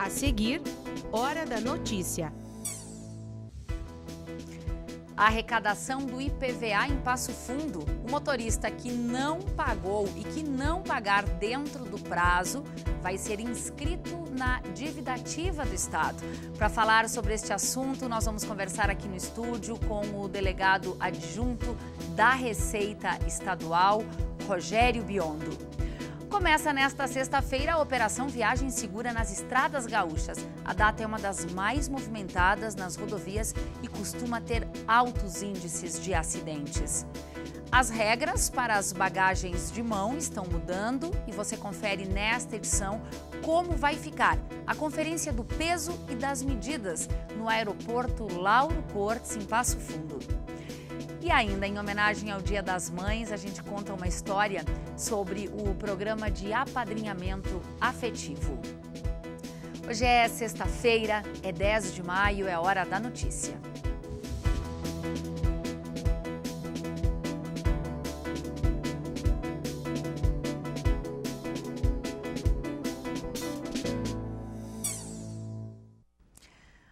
A seguir, Hora da Notícia. A arrecadação do IPVA em Passo Fundo, o motorista que não pagou e que não pagar dentro do prazo vai ser inscrito na dívida ativa do Estado. Para falar sobre este assunto, nós vamos conversar aqui no estúdio com o delegado adjunto da Receita Estadual, Rogério Biondo. Começa nesta sexta-feira a Operação Viagem Segura nas estradas gaúchas. A data é uma das mais movimentadas nas rodovias e costuma ter altos índices de acidentes. As regras para as bagagens de mão estão mudando e você confere nesta edição como vai ficar a conferência do peso e das medidas no aeroporto Lauro Cortes, em Passo Fundo. E ainda, em homenagem ao Dia das Mães, a gente conta uma história sobre o programa de apadrinhamento afetivo. Hoje é sexta-feira, é 10 de maio, é hora da notícia.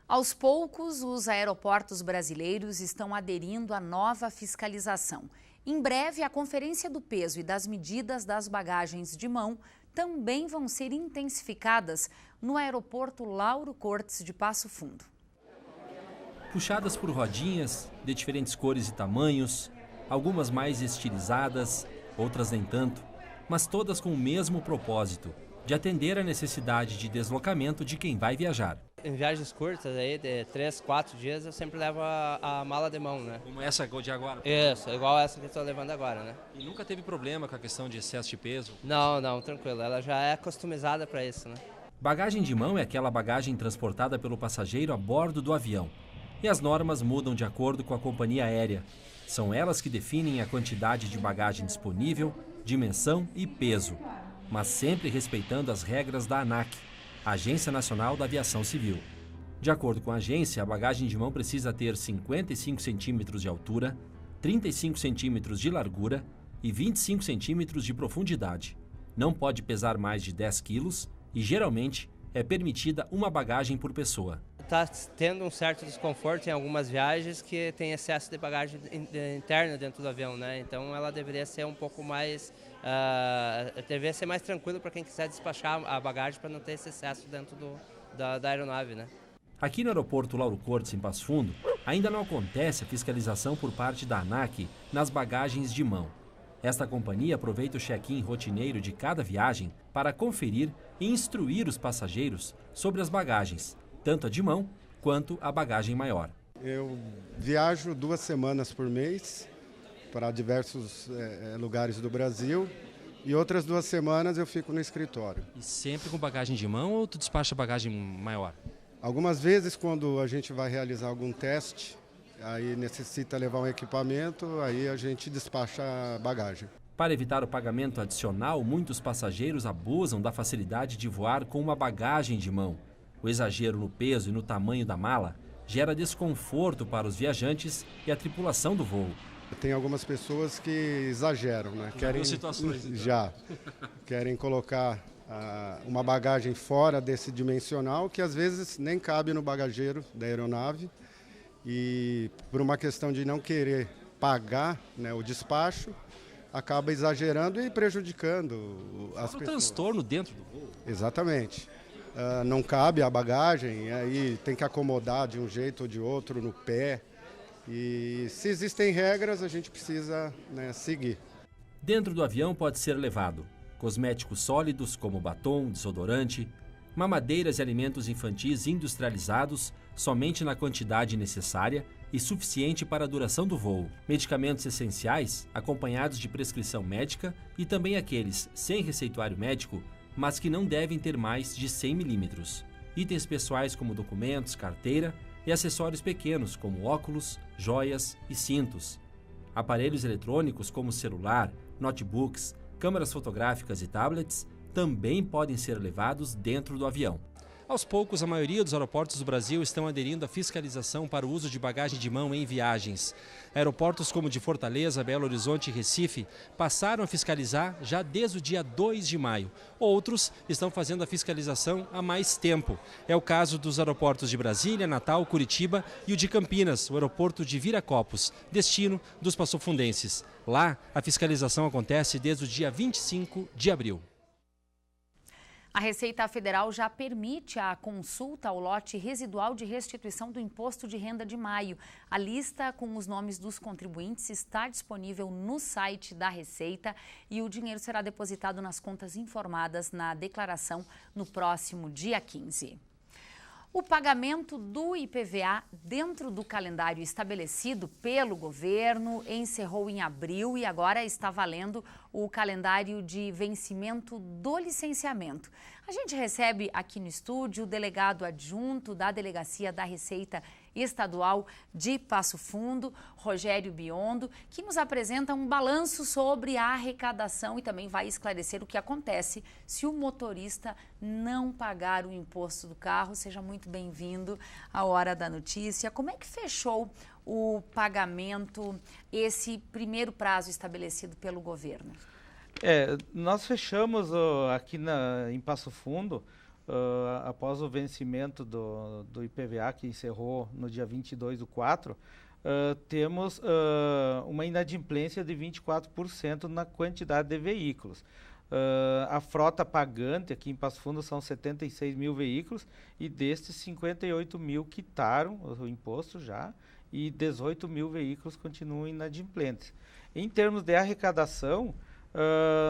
Aos poucos, os aeroportos brasileiros estão aderindo à nova fiscalização. Em breve, a conferência do peso e das medidas das bagagens de mão também vão ser intensificadas no aeroporto Lauro Cortes de Passo Fundo. Puxadas por rodinhas de diferentes cores e tamanhos, algumas mais estilizadas, outras nem tanto, mas todas com o mesmo propósito, de atender à necessidade de deslocamento de quem vai viajar. Em viagens curtas, aí, de 3, 4 dias, eu sempre levo a mala de mão, né? Como essa de agora? Isso, igual essa que eu estou levando agora, né? E nunca teve problema com a questão de excesso de peso? Não, tranquilo. Ela já é customizada para isso, né? Bagagem de mão é aquela bagagem transportada pelo passageiro a bordo do avião. E as normas mudam de acordo com a companhia aérea. São elas que definem a quantidade de bagagem disponível, dimensão e peso, mas sempre respeitando as regras da ANAC, Agência Nacional da Aviação Civil. De acordo com a agência, a bagagem de mão precisa ter 55 centímetros de altura, 35 centímetros de largura e 25 centímetros de profundidade. Não pode pesar mais de 10 quilos e, geralmente, é permitida uma bagagem por pessoa. Está tendo um certo desconforto em algumas viagens que tem excesso de bagagem interna dentro do avião, né? Então ela deveria ser um pouco mais... deveria ser mais tranquilo para quem quiser despachar a bagagem para não ter esse excesso dentro da aeronave, né? Aqui no aeroporto Lauro Cortes, em Passo Fundo, ainda não acontece a fiscalização por parte da ANAC nas bagagens de mão. Esta companhia aproveita o check-in rotineiro de cada viagem para conferir e instruir os passageiros sobre as bagagens, tanto a de mão quanto a bagagem maior. Eu viajo 2 semanas por mês para diversos lugares do Brasil e outras 2 semanas eu fico no escritório. E sempre com bagagem de mão ou tu despacha bagagem maior? Algumas vezes, quando a gente vai realizar algum teste, aí necessita levar um equipamento, aí a gente despacha a bagagem. Para evitar o pagamento adicional, muitos passageiros abusam da facilidade de voar com uma bagagem de mão. O exagero no peso e no tamanho da mala gera desconforto para os viajantes e a tripulação do voo. Tem algumas pessoas que exageram, né? Querem colocar uma bagagem fora desse dimensional, que às vezes nem cabe no bagageiro da aeronave, e por uma questão de não querer pagar, né, o despacho, acaba exagerando e prejudicando as pessoas. Um transtorno dentro do voo. Exatamente. Não cabe a bagagem, aí tem que acomodar de um jeito ou de outro no pé. E se existem regras, a gente precisa, né, seguir. Dentro do avião pode ser levado cosméticos sólidos como batom, desodorante, mamadeiras e alimentos infantis industrializados somente na quantidade necessária e suficiente para a duração do voo, medicamentos essenciais acompanhados de prescrição médica e também aqueles sem receituário médico, mas que não devem ter mais de 100 milímetros. Itens pessoais como documentos, carteira e acessórios pequenos como óculos, joias e cintos. Aparelhos eletrônicos como celular, notebooks, câmeras fotográficas e tablets também podem ser levados dentro do avião. Aos poucos, a maioria dos aeroportos do Brasil estão aderindo à fiscalização para o uso de bagagem de mão em viagens. Aeroportos como de Fortaleza, Belo Horizonte e Recife passaram a fiscalizar já desde o dia 2 de maio. Outros estão fazendo a fiscalização há mais tempo. É o caso dos aeroportos de Brasília, Natal, Curitiba e o de Campinas, o aeroporto de Viracopos, destino dos passofundenses. Lá, a fiscalização acontece desde o dia 25 de abril. A Receita Federal já permite a consulta ao lote residual de restituição do Imposto de Renda de maio. A lista com os nomes dos contribuintes está disponível no site da Receita e o dinheiro será depositado nas contas informadas na declaração no próximo dia 15. O pagamento do IPVA dentro do calendário estabelecido pelo governo encerrou em abril e agora está valendo o calendário de vencimento do licenciamento. A gente recebe aqui no estúdio o delegado adjunto da Delegacia da Receita Estadual de Passo Fundo, Rogério Biondo, que nos apresenta um balanço sobre a arrecadação e também vai esclarecer o que acontece se o motorista não pagar o imposto do carro. Seja muito bem-vindo à Hora da Notícia. Como é que fechou o pagamento, esse primeiro prazo estabelecido pelo governo? Nós fechamos aqui em Passo Fundo, após o vencimento do IPVA, que encerrou no dia 22/4, temos uma inadimplência de 24% na quantidade de veículos. A frota pagante aqui em Passo Fundo são 76 mil veículos e destes 58 mil quitaram o imposto já e 18 mil veículos continuam inadimplentes. Em termos de arrecadação,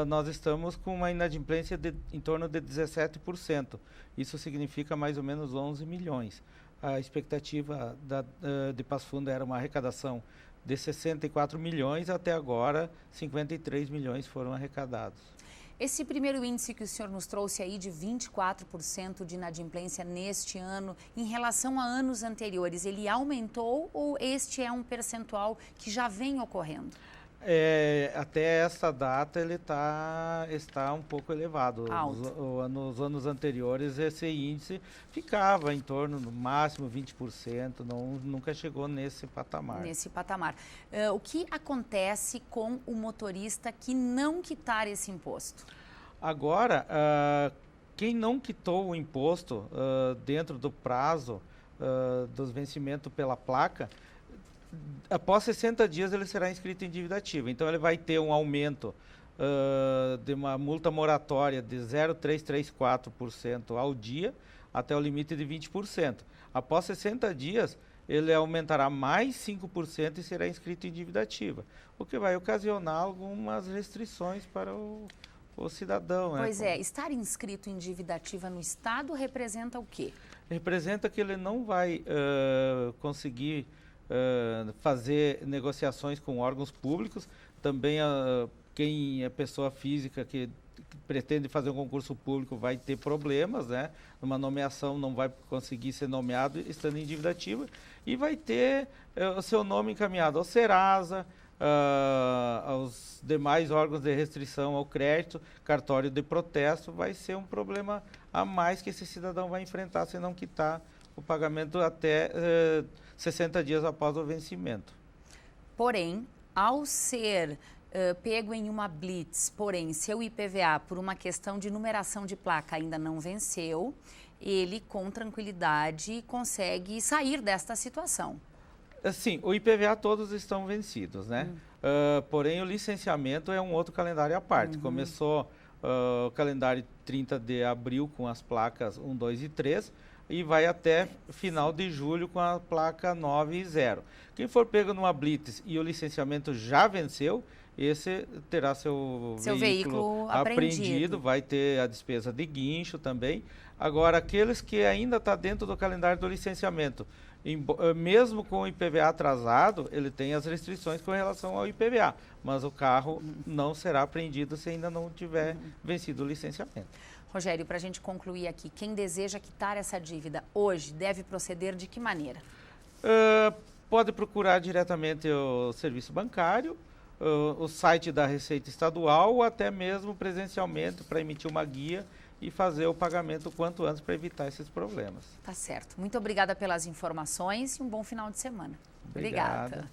nós estamos com uma inadimplência em torno de 17%. Isso significa mais ou menos 11 milhões. A expectativa de Passo Fundo era uma arrecadação de 64 milhões, até agora 53 milhões foram arrecadados. Esse primeiro índice que o senhor nos trouxe aí de 24% de inadimplência neste ano, em relação a anos anteriores, ele aumentou ou este é um percentual que já vem ocorrendo? Até essa data ele está um pouco elevado. Nos anos anteriores esse índice ficava em torno no máximo 20%, nunca chegou nesse patamar. O que acontece com o motorista que não quitar esse imposto? Agora, quem não quitou o imposto dentro do prazo dos vencimentos pela placa, após 60 dias ele será inscrito em dívida ativa. Então ele vai ter um aumento de uma multa moratória de 0,334% ao dia até o limite de 20%. Após 60 dias ele aumentará mais 5% e será inscrito em dívida ativa, o que vai ocasionar algumas restrições para o cidadão. Pois estar inscrito em dívida ativa no Estado representa o quê? Representa que ele não vai conseguir fazer negociações com órgãos públicos. Também quem é pessoa física que pretende fazer um concurso público vai ter problemas, né? Numa nomeação não vai conseguir ser nomeado estando em dívida ativa e vai ter o seu nome encaminhado ao Serasa, aos demais órgãos de restrição ao crédito, cartório de protesto. Vai ser um problema a mais que esse cidadão vai enfrentar se não quitar o pagamento até 60 dias após o vencimento. Porém, ao ser pego em uma blitz, porém seu IPVA por uma questão de numeração de placa ainda não venceu, ele com tranquilidade consegue sair desta situação. Sim, o IPVA todos estão vencidos, né? Porém o licenciamento é um outro calendário à parte. Começou o calendário 30 de abril com as placas 1, 2 e 3, e vai até final de julho com a placa 9 e 0. Quem for pego numa blitz e o licenciamento já venceu, esse terá seu veículo apreendido, vai ter a despesa de guincho também. Agora, aqueles que ainda estão dentro do calendário do licenciamento, mesmo com o IPVA atrasado, ele tem as restrições com relação ao IPVA, mas o carro não será apreendido se ainda não tiver vencido o licenciamento. Rogério, para a gente concluir aqui, quem deseja quitar essa dívida hoje deve proceder de que maneira? Pode procurar diretamente o serviço bancário, o site da Receita Estadual ou até mesmo presencialmente para emitir uma guia e fazer o pagamento o quanto antes para evitar esses problemas. Tá certo. Muito obrigada pelas informações e um bom final de semana. Obrigada.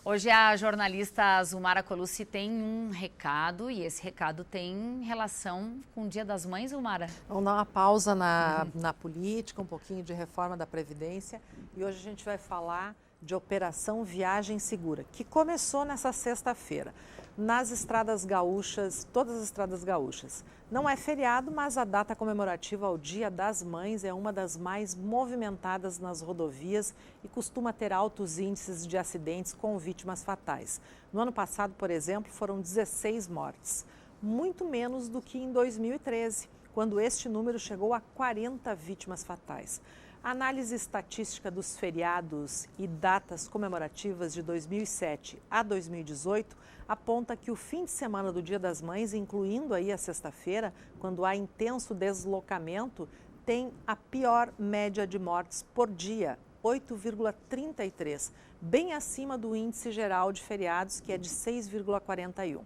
Hoje a jornalista Zumara Colucci tem um recado e esse recado tem relação com o Dia das Mães, Zumara? Vamos dar uma pausa na política, um pouquinho de reforma da Previdência e hoje a gente vai falar de Operação Viagem Segura, que começou nessa sexta-feira nas estradas gaúchas, todas as estradas gaúchas. Não é feriado, mas a data comemorativa ao Dia das Mães é uma das mais movimentadas nas rodovias e costuma ter altos índices de acidentes com vítimas fatais. No ano passado, por exemplo, foram 16 mortes, muito menos do que em 2013, quando este número chegou a 40 vítimas fatais. A análise estatística dos feriados e datas comemorativas de 2007 a 2018 aponta que o fim de semana do Dia das Mães, incluindo aí a sexta-feira, quando há intenso deslocamento, tem a pior média de mortes por dia, 8,33, bem acima do índice geral de feriados, que é de 6,41.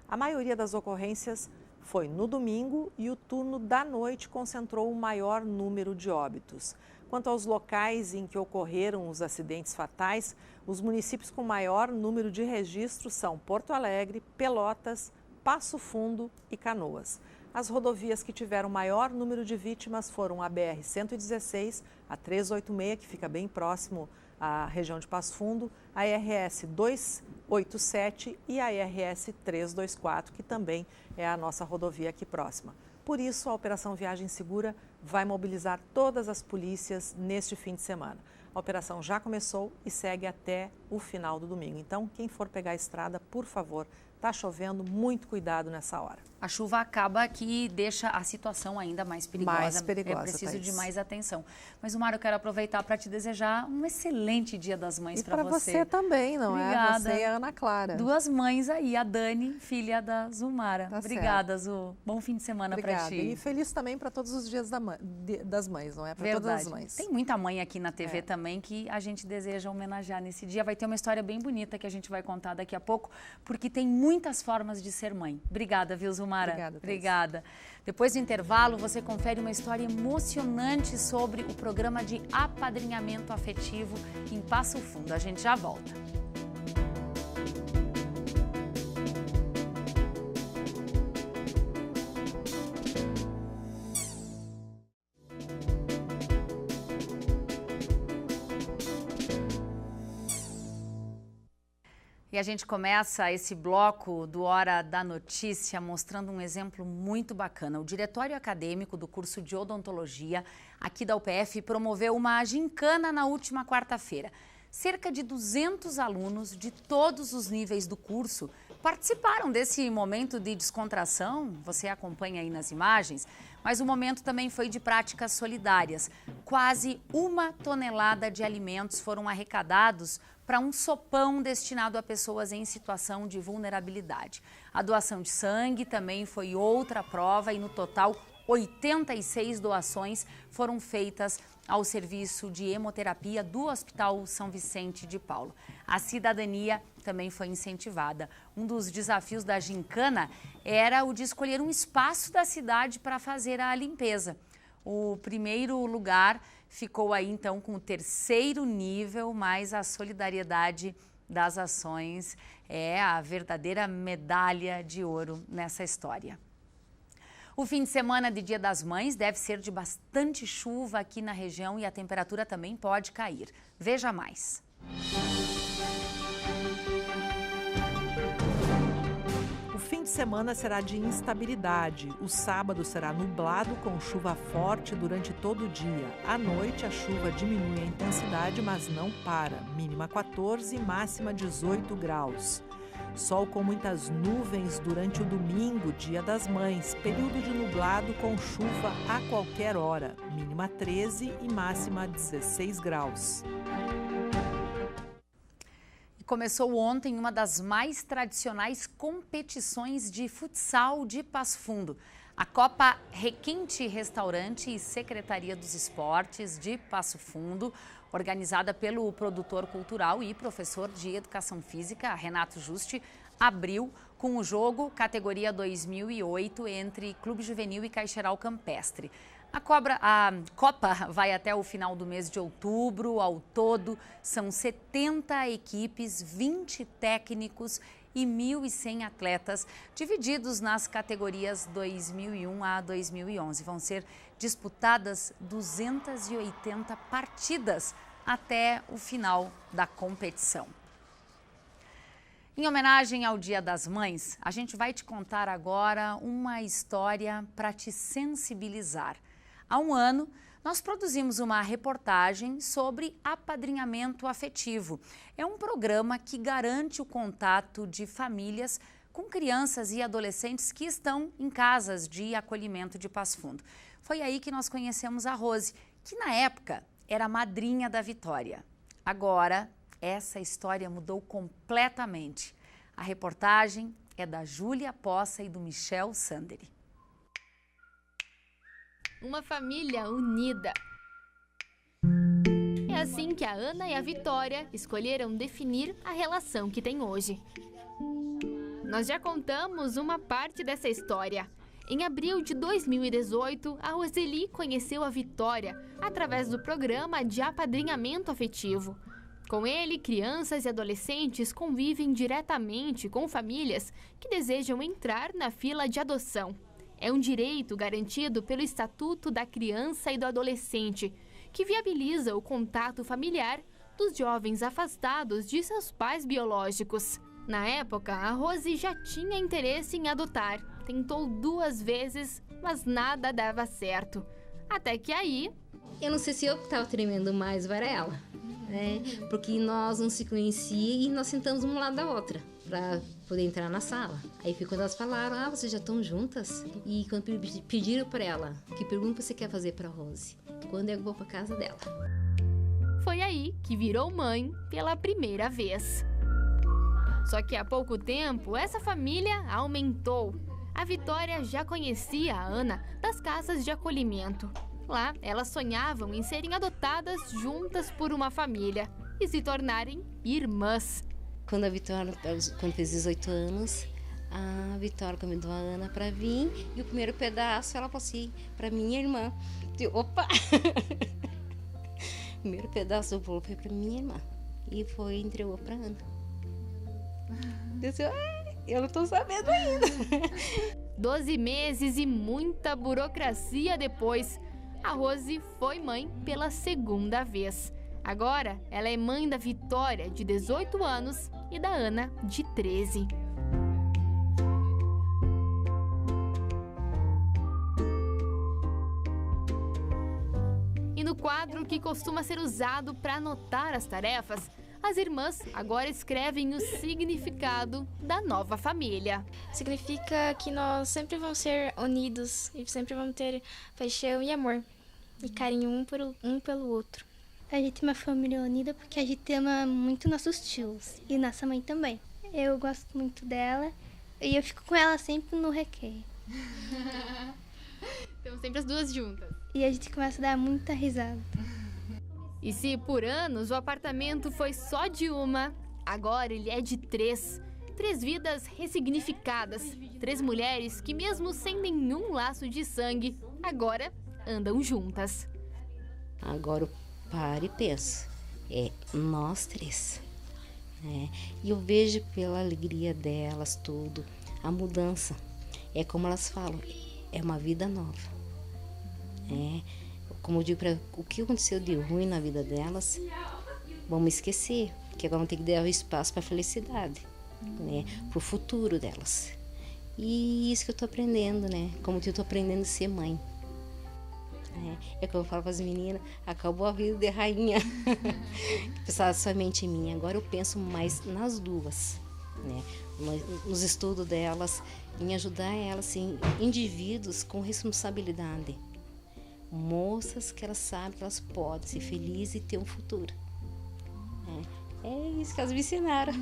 A maioria das ocorrências foi no domingo e o turno da noite concentrou o maior número de óbitos. Quanto aos locais em que ocorreram os acidentes fatais, os municípios com maior número de registros são Porto Alegre, Pelotas, Passo Fundo e Canoas. As rodovias que tiveram maior número de vítimas foram a BR-116, a 386, que fica bem próximo à região de Passo Fundo, a RS 287 e a RS 324, que também é a nossa rodovia aqui próxima. Por isso, a Operação Viagem Segura vai mobilizar todas as polícias neste fim de semana. A operação já começou e segue até o final do domingo. Então, quem for pegar a estrada, por favor, está chovendo, muito cuidado nessa hora. A chuva acaba que deixa a situação ainda mais perigosa. Mais perigosa, é preciso Thaís. de mais atenção. Mas, Zumara, eu quero aproveitar para te desejar um excelente Dia das Mães para você. E para você também, não Obrigada. é? Você e a Ana Clara. Duas mães aí, a Dani, filha da Zumara. Tá Obrigada, Zu. Bom fim de semana para ti. E feliz também para todos os dias das mães, não é? Para todas as mães. Tem muita mãe aqui na TV também que a gente deseja homenagear nesse dia. Vai ter uma história bem bonita que a gente vai contar daqui a pouco, porque tem muitas formas de ser mãe. Obrigada, viu, Zumara? Obrigada. Depois do intervalo, você confere uma história emocionante sobre o programa de apadrinhamento afetivo em Passo Fundo. A gente já volta. E a gente começa esse bloco do Hora da Notícia mostrando um exemplo muito bacana. O Diretório Acadêmico do curso de Odontologia aqui da UPF promoveu uma gincana na última quarta-feira. Cerca de 200 alunos de todos os níveis do curso participaram desse momento de descontração, você acompanha aí nas imagens, mas o momento também foi de práticas solidárias. Quase 1 tonelada de alimentos foram arrecadados para um sopão destinado a pessoas em situação de vulnerabilidade. A doação de sangue também foi outra prova e no total 86 doações foram feitas ao serviço de hemoterapia do Hospital São Vicente de Paulo. A cidadania também foi incentivada. Um dos desafios da gincana era o de escolher um espaço da cidade para fazer a limpeza. O primeiro lugar ficou aí então com o 3º nível, mas a solidariedade das ações é a verdadeira medalha de ouro nessa história. O fim de semana de Dia das Mães deve ser de bastante chuva aqui na região e a temperatura também pode cair. Veja mais. O fim de semana será de instabilidade. O sábado será nublado com chuva forte durante todo o dia. À noite, a chuva diminui a intensidade, mas não para. Mínima 14, máxima 18 graus. Sol com muitas nuvens durante o domingo, Dia das Mães. Período de nublado com chuva a qualquer hora. Mínima 13 e máxima 16 graus. Começou ontem uma das mais tradicionais competições de futsal de Passo Fundo. A Copa Requinte Restaurante e Secretaria dos Esportes de Passo Fundo organizada pelo produtor cultural e professor de educação física, Renato Juste, abriu com o jogo categoria 2008 entre Clube Juvenil e Caixeral Campestre. A Copa vai até o final do mês de outubro. Ao todo, são 70 equipes, 20 técnicos e 1.100 atletas, divididos nas categorias 2001 a 2011. Vão ser disputadas 280 partidas até o final da competição. Em homenagem ao Dia das Mães, a gente vai te contar agora uma história para te sensibilizar. Há um ano, nós produzimos uma reportagem sobre apadrinhamento afetivo. É um programa que garante o contato de famílias com crianças e adolescentes que estão em casas de acolhimento de Passo Fundo. Foi aí que nós conhecemos a Rose, que na época era a madrinha da Vitória. Agora, essa história mudou completamente. A reportagem é da Júlia Poça e do Michel Sanderi. Uma família unida. É assim que a Ana e a Vitória escolheram definir a relação que têm hoje. Nós já contamos uma parte dessa história. Em abril de 2018, a Roseli conheceu a Vitória através do programa de apadrinhamento afetivo. Com ele, crianças e adolescentes convivem diretamente com famílias que desejam entrar na fila de adoção. É um direito garantido pelo Estatuto da Criança e do Adolescente, que viabiliza o contato familiar dos jovens afastados de seus pais biológicos. Na época, a Rose já tinha interesse em adotar. Tentou 2 vezes, mas nada dava certo. Até que aí... Eu não sei se eu que estava tremendo mais ou era ela, né? Porque nós não se conhecíamos e nós sentamos uma lado da outra para poder entrar na sala. Aí foi quando elas falaram, vocês já estão juntas? E quando pediram para ela, que pergunta você quer fazer para a Rose? Quando eu vou para casa dela. Foi aí que virou mãe pela primeira vez. Só que há pouco tempo, essa família aumentou. A Vitória já conhecia a Ana das casas de acolhimento. Lá, elas sonhavam em serem adotadas juntas por uma família e se tornarem irmãs. Quando a Vitória, quando fez 18 anos, a Vitória convidou a Ana para vir e o primeiro pedaço ela passou para minha irmã. Opa! O primeiro pedaço do bolo foi para minha irmã e entregou para Ana. Eu não estou sabendo ainda. 12 meses e muita burocracia depois, a Rose foi mãe pela segunda vez. Agora, ela é mãe da Vitória, de 18 anos, e da Ana, de 13. E no quadro que costuma ser usado para anotar as tarefas, as irmãs agora escrevem o significado da nova família. Significa que nós sempre vamos ser unidos e sempre vamos ter paixão e amor e carinho um pelo outro. A gente é uma família unida porque a gente ama muito nossos tios e nossa mãe também. Eu gosto muito dela e eu fico com ela sempre no recreio. Então sempre as duas juntas. E a gente começa a dar muita risada. E se por anos o apartamento foi só de uma, agora ele é de 3. 3 vidas ressignificadas. 3 mulheres que, mesmo sem nenhum laço de sangue, agora andam juntas. Agora eu paro e penso, nós 3. E eu vejo pela alegria delas tudo, a mudança. É como elas falam, é uma vida nova. Como eu digo, o que aconteceu de ruim na vida delas, vamos esquecer, que agora vão ter que dar espaço para a felicidade, para o futuro delas. E isso que eu estou aprendendo, como eu estou aprendendo a ser mãe. É como eu falo para as meninas, acabou a vida de rainha. Pensava somente em mim, agora eu penso mais nas duas, nos estudos delas, em ajudar elas, assim, indivíduos com responsabilidade. Moças que elas sabem que elas podem ser felizes e ter um futuro. É isso que elas me ensinaram.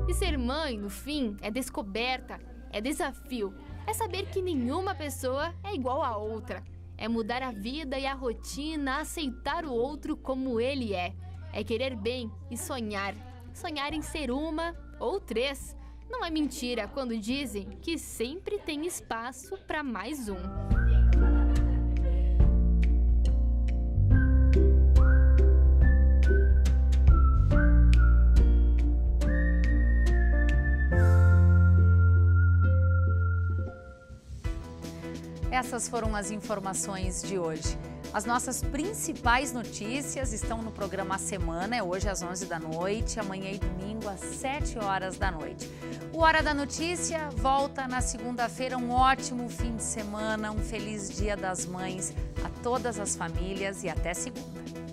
E ser mãe, no fim, é descoberta, é desafio. é saber que nenhuma pessoa é igual à outra. É mudar a vida e a rotina, aceitar o outro como ele é. É querer bem e sonhar. Sonhar em ser uma ou 3. Não é mentira quando dizem que sempre tem espaço para mais um. Essas foram as informações de hoje. As nossas principais notícias estão no programa A Semana, é hoje às 11 da noite, amanhã e domingo às 7 horas da noite. O Hora da Notícia volta na segunda-feira. Um ótimo fim de semana, um feliz Dia das Mães a todas as famílias e até segunda.